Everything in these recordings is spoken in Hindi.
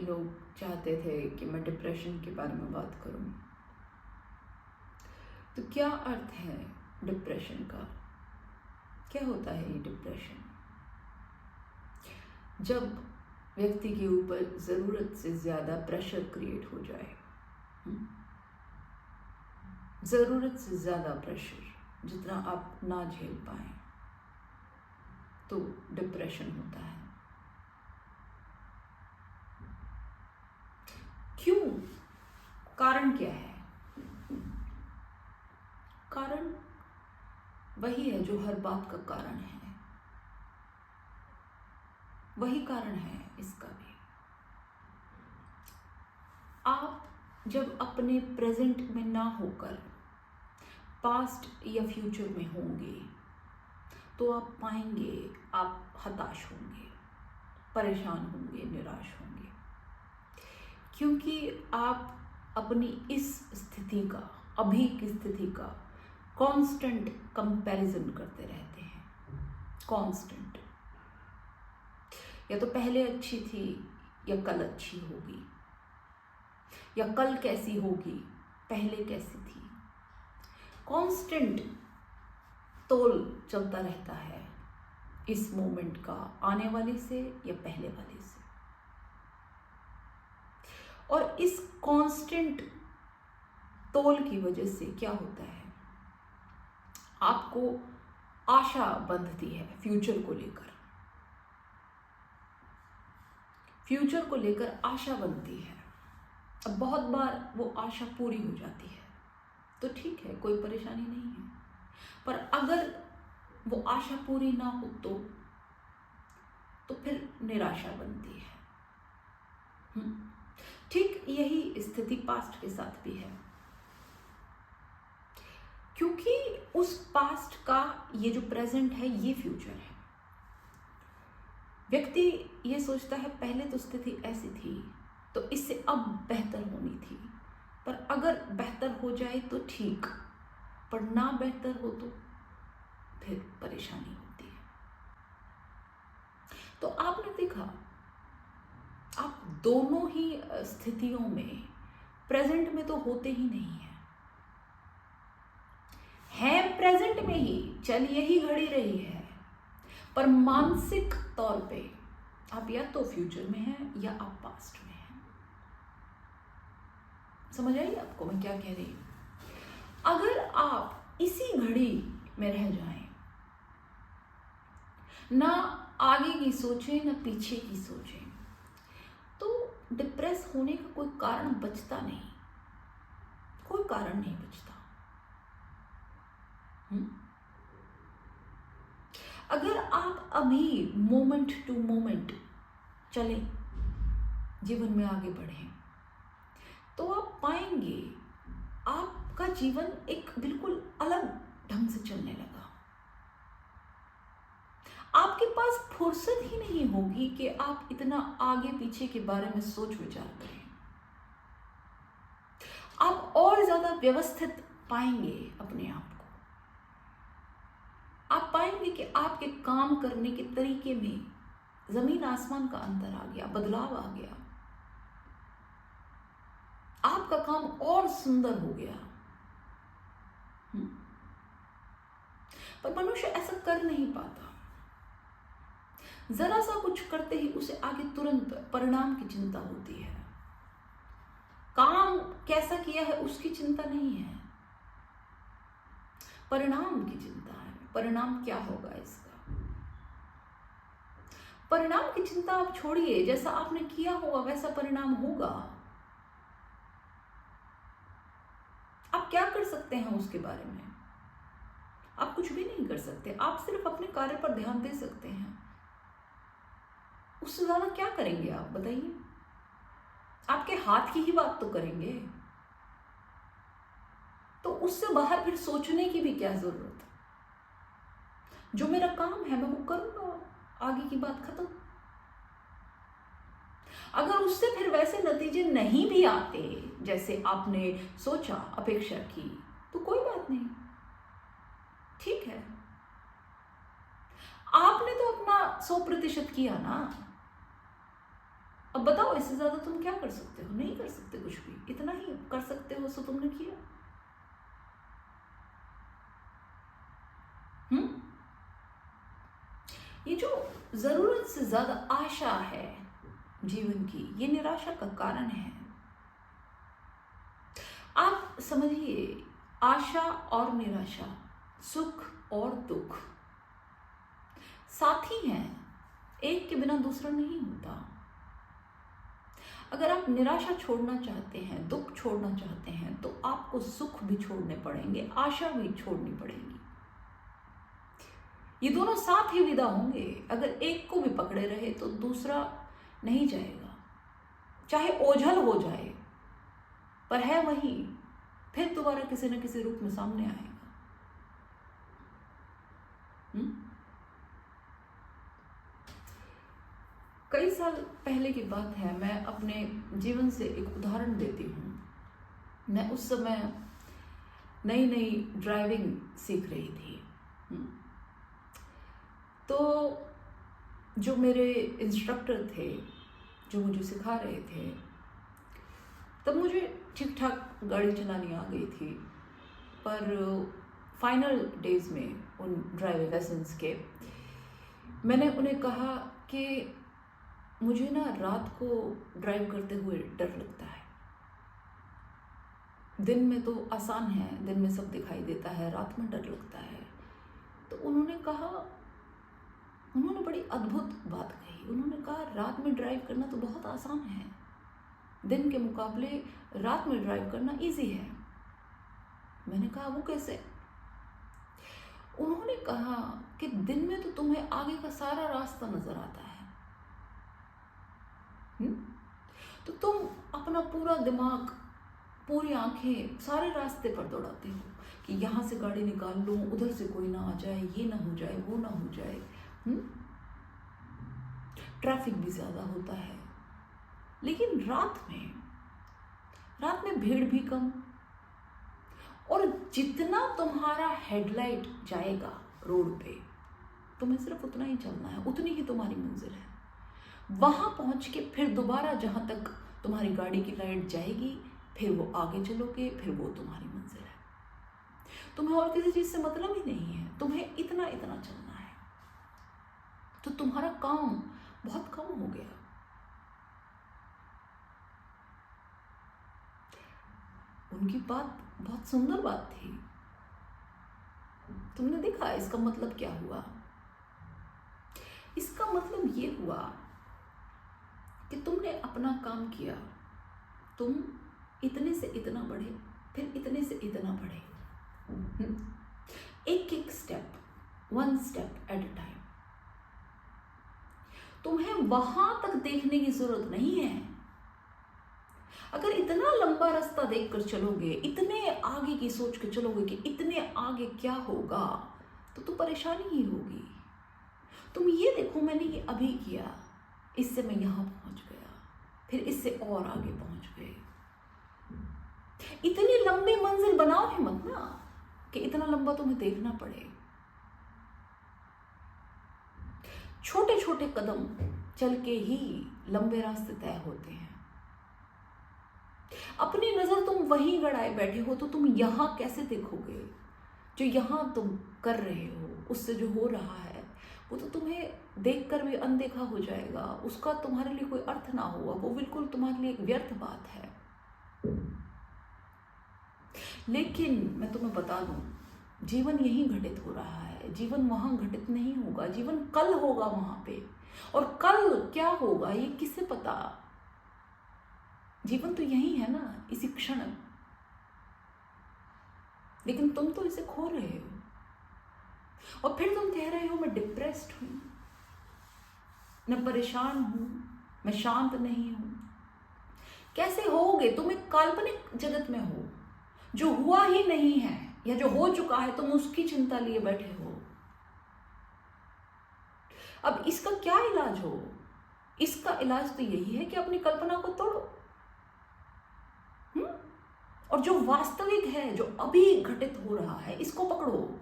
लोग चाहते थे कि मैं डिप्रेशन के बारे में बात करूं। तो क्या अर्थ है डिप्रेशन का? क्या होता है ये डिप्रेशन? जब व्यक्ति के ऊपर ज़रूरत से ज़्यादा प्रेशर क्रिएट हो जाए, ज़रूरत से ज़्यादा प्रेशर जितना आप ना झेल पाए, तो डिप्रेशन होता है। क्यों? कारण क्या है? कारण वही है जो हर बात का कारण है, वही कारण है इसका भी। आप जब अपने प्रेजेंट में ना होकर पास्ट या फ्यूचर में होंगे तो आप पाएंगे आप हताश होंगे, परेशान होंगे, निराश होंगे, क्योंकि आप अपनी इस स्थिति का, अभी की स्थिति का कांस्टेंट कंपैरिजन करते रहते हैं। कांस्टेंट, या तो पहले अच्छी थी या कल अच्छी होगी, या कल कैसी होगी पहले कैसी थी। कांस्टेंट तोल चलता रहता है इस मोमेंट का, आने वाले से या पहले वाले से। और इस कांस्टेंट तोल की वजह से क्या होता है, आपको आशा बंधती है फ्यूचर को लेकर। फ्यूचर को लेकर आशा बनती है। अब बहुत बार वो आशा पूरी हो जाती है तो ठीक है, कोई परेशानी नहीं है। पर अगर वो आशा पूरी ना हो तो फिर निराशा बनती है। ठीक यही स्थिति पास्ट के साथ भी है, क्योंकि उस पास्ट का ये जो प्रेजेंट है ये फ्यूचर है। व्यक्ति ये सोचता है पहले तो स्थिति ऐसी थी तो इससे अब बेहतर होनी थी, पर अगर बेहतर हो जाए तो ठीक, पर ना बेहतर हो तो फिर परेशानी होती है। तो आपने देखा, आप दोनों ही स्थितियों में प्रेजेंट में तो होते ही नहीं हैं प्रेजेंट में ही, चल यही घड़ी रही है, पर मानसिक तौर पे आप या तो फ्यूचर में हैं या आप पास्ट में हैं। समझ आई आपको मैं क्या कह रही हूं? अगर आप इसी घड़ी में रह जाएं, ना आगे की सोचें ना पीछे की सोचें, तो डिप्रेस होने का कोई कारण बचता नहीं, कोई कारण नहीं बचता। अगर आप अभी मोमेंट टू मोमेंट चलें, जीवन में आगे बढ़ें, तो आप पाएंगे आपका जीवन एक बिल्कुल अलग ढंग से चलने लगा। आपके पास फुर्सत ही नहीं होगी कि आप इतना आगे पीछे के बारे में सोच विचार करें। आप और ज्यादा व्यवस्थित पाएंगे अपने आप को। आप पाएंगे कि आपके काम करने के तरीके में जमीन आसमान का अंतर आ गया, बदलाव आ गया। आपका काम और सुंदर हो गया। पर मनुष्य ऐसा कर नहीं पाता। जरा सा कुछ करते ही उसे आगे तुरंत परिणाम की चिंता होती है। काम कैसा किया है उसकी चिंता नहीं है, परिणाम की चिंता है। परिणाम क्या होगा इसका? परिणाम की चिंता आप छोड़िए, जैसा आपने किया होगा वैसा परिणाम होगा। आप क्या कर सकते हैं उसके बारे में? आप कुछ भी नहीं कर सकते। आप सिर्फ अपने कार्य पर ध्यान दे सकते हैं। उससे ज्यादा क्या करेंगे आप बताइए? आपके हाथ की ही बात तो करेंगे, तो उससे बाहर फिर सोचने की भी क्या जरूरत? जो मेरा काम है मैं वो करूंगा, आगे की बात खत्म। अगर उससे फिर वैसे नतीजे नहीं भी आते जैसे आपने सोचा, अपेक्षा की, तो कोई बात नहीं, ठीक है। आपने तो अपना 100% किया ना। अब बताओ इससे ज्यादा तुम क्या कर सकते हो? नहीं कर सकते कुछ भी। इतना ही कर सकते हो सो तुमने किया। ये जो जरूरत से ज्यादा आशा है जीवन की, ये निराशा का कारण है। आप समझिए, आशा और निराशा, सुख और दुख साथी हैं, एक के बिना दूसरा नहीं होता। अगर आप निराशा छोड़ना चाहते हैं, दुख छोड़ना चाहते हैं, तो आपको सुख भी छोड़ने पड़ेंगे, आशा भी छोड़नी पड़ेगी। ये दोनों साथ ही विदा होंगे। अगर एक को भी पकड़े रहे तो दूसरा नहीं जाएगा, चाहे ओझल हो जाए, पर है वही, फिर दोबारा किसी न किसी रूप में सामने आएगा। कई साल पहले की बात है, मैं अपने जीवन से एक उदाहरण देती हूँ। मैं उस समय नई नई ड्राइविंग सीख रही थी। तो जो मेरे इंस्ट्रक्टर थे, जो मुझे सिखा रहे थे, तब मुझे ठीक ठाक गाड़ी चलानी आ गई थी। पर फाइनल डेज में उन ड्राइविंग लेसन्स के, मैंने उन्हें कहा कि मुझे ना रात को ड्राइव करते हुए डर लगता है। दिन में तो आसान है, दिन में सब दिखाई देता है, रात में डर लगता है। तो उन्होंने बड़ी अद्भुत बात कही। उन्होंने कहा, रात में ड्राइव करना तो बहुत आसान है, दिन के मुकाबले रात में ड्राइव करना इजी है। मैंने कहा, वो कैसे? उन्होंने कहा कि दिन में तो तुम्हें आगे का सारा रास्ता नजर आता है, तो तुम अपना पूरा दिमाग, पूरी आंखें सारे रास्ते पर दौड़ाते हो कि यहाँ से गाड़ी निकाल लूं, उधर से कोई ना आ जाए, ये ना हो जाए, वो ना हो जाए। ट्रैफिक भी ज्यादा होता है। लेकिन रात में भीड़ भी कम, और जितना तुम्हारा हेडलाइट जाएगा रोड पे, तुम्हें सिर्फ उतना ही चलना है, उतनी ही तुम्हारी मंजिल है। वहां पहुंच के फिर दोबारा जहां तक तुम्हारी गाड़ी की लाइट जाएगी, फिर वो आगे चलोगे, फिर वो तुम्हारी मंजिल है। तुम्हें और किसी चीज से मतलब ही नहीं है, तुम्हें इतना इतना चलना है। तो तुम्हारा काम बहुत कम हो गया। उनकी बात बहुत सुंदर बात थी। तुमने देखा इसका मतलब क्या हुआ? इसका मतलब ये हुआ कि तुमने अपना काम किया, तुम इतने से इतना बढ़े, फिर इतने से इतना बढ़े। एक एक step, one step at a time. तुम्हें वहां तक देखने की जरूरत नहीं है। अगर इतना लंबा रास्ता देखकर चलोगे, इतने आगे की सोच के चलोगे कि इतने आगे क्या होगा, तो परेशानी ही होगी। तुम ये देखो, मैंने ये अभी किया, इससे मैं यहां पहुंच गया, फिर इससे और आगे पहुंच गए। इतनी लंबी मंजिल बनाओ ही मत ना कि इतना लंबा तुम्हें देखना पड़े। छोटे छोटे कदम चल के ही लंबे रास्ते तय होते हैं। अपनी नजर तुम वहीं गड़ाए बैठे हो, तो तुम यहां कैसे देखोगे? जो यहां तुम कर रहे हो, उससे जो हो रहा है, वो तो तुम्हें देखकर भी अनदेखा हो जाएगा। उसका तुम्हारे लिए कोई अर्थ ना हुआ, वो बिल्कुल तुम्हारे लिए एक व्यर्थ बात है। लेकिन मैं तुम्हें बता दूं, जीवन यहीं घटित हो रहा है, जीवन वहां घटित नहीं होगा। जीवन कल होगा वहां पे, और कल क्या होगा ये किसे पता? जीवन तो यही है ना, इसी क्षण। लेकिन तुम तो इसे खो रहे हो, और फिर तुम कह रहे हो मैं डिप्रेस्ड हूं, मैं परेशान हूं, मैं शांत नहीं हूं। कैसे होगे? तुम एक काल्पनिक जगत में हो, जो हुआ ही नहीं है, या जो हो चुका है तुम उसकी चिंता लिए बैठे हो। अब इसका क्या इलाज हो? इसका इलाज तो यही है कि अपनी कल्पना को तोड़ो, और जो वास्तविक है, जो अभी घटित हो रहा है, इसको पकड़ो।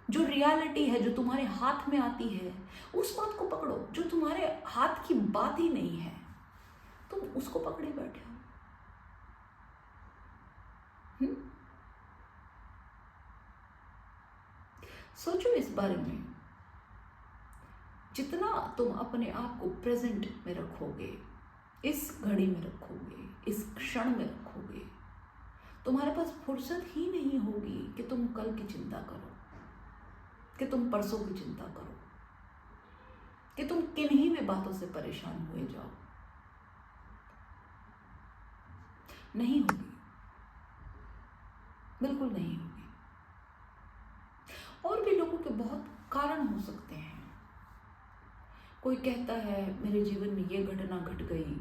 जो रियलिटी है, जो तुम्हारे हाथ में आती है, उस बात को पकड़ो। जो तुम्हारे हाथ की बात ही नहीं है, तुम उसको पकड़े बैठे हो। हम्म? सोचो इस बारे में। जितना तुम अपने आप को प्रेजेंट में रखोगे, इस घड़ी में रखोगे, इस क्षण में रखोगे, तुम्हारे पास फुर्सत ही नहीं होगी कि तुम कल की चिंता करो, कि तुम परसों की चिंता करो, कि तुम किन्हीं भी बातों से परेशान हुए जाओ। नहीं होगी, बिल्कुल नहीं होगी। और भी लोगों के बहुत कारण हो सकते हैं। कोई कहता है मेरे जीवन में ये घटना घट गई,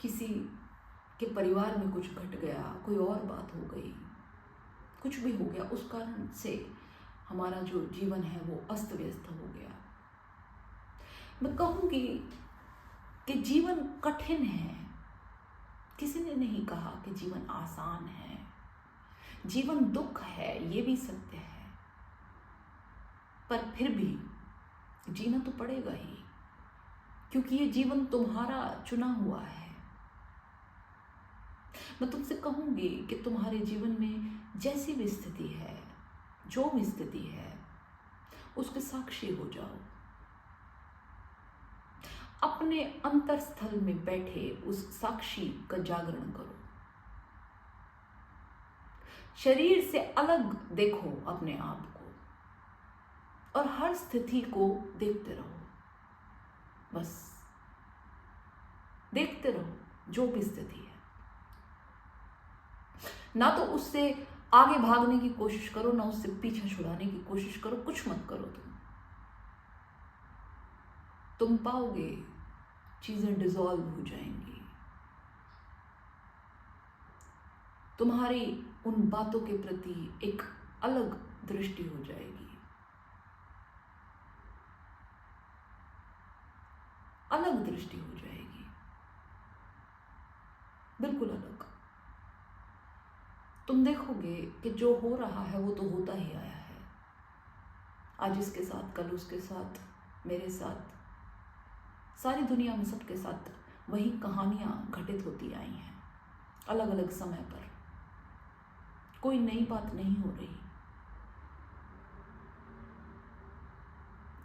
किसी के परिवार में कुछ घट गया, कोई और बात हो गई, कुछ भी हो गया, उस कारण से हमारा जो जीवन है वो अस्त व्यस्त हो गया। मैं कहूँगी कि जीवन कठिन है। किसी ने नहीं कहा कि जीवन आसान है। जीवन दुख है, ये भी सत्य है, पर फिर भी जीना तो पड़ेगा ही, क्योंकि ये जीवन तुम्हारा चुना हुआ है। मैं तुमसे कहूंगी कि तुम्हारे जीवन में जैसी भी स्थिति है, जो भी स्थिति है, उसके साक्षी हो जाओ। अपने अंतरस्थल में बैठे उस साक्षी का जागरण करो। शरीर से अलग देखो अपने आप को और हर स्थिति को देखते रहो। बस देखते रहो जो भी स्थिति है। ना तो उससे आगे भागने की कोशिश करो, ना उससे पीछा छुड़ाने की कोशिश करो, कुछ मत करो। तुम पाओगे चीजें डिसॉल्व हो जाएंगी। तुम्हारी उन बातों के प्रति एक अलग दृष्टि हो जाएगी, अलग दृष्टि हो जाएगी, बिल्कुल अलग। तुम देखोगे कि जो हो रहा है वो तो होता ही आया है। आज इसके साथ, कल उसके साथ, मेरे साथ, सारी दुनिया में सबके साथ वही कहानियां घटित होती आई हैं, अलग अलग समय पर। कोई नई बात नहीं हो रही।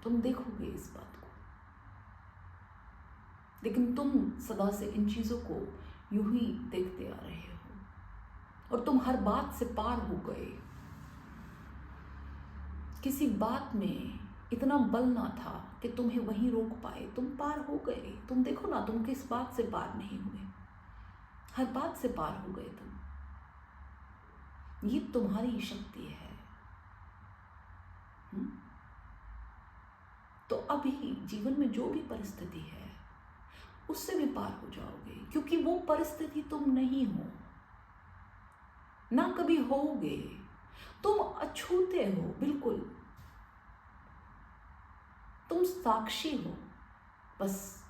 तुम देखोगे इस बात को, लेकिन तुम सदा से इन चीजों को यूं ही देखते आ रहे हो और तुम हर बात से पार हो गए। किसी बात में इतना बल ना था कि तुम्हें वहीं रोक पाए, तुम पार हो गए। तुम देखो ना, तुम किस बात से पार नहीं हुए, हर बात से पार हो गए तुम। ये तुम्हारी शक्ति है। तो अभी जीवन में जो भी परिस्थिति है उससे भी पार हो जाओगे, क्योंकि वो परिस्थिति तुम नहीं हो, ना कभी होगे। तुम अछूते हो, बिल्कुल तुम साक्षी हो, बस।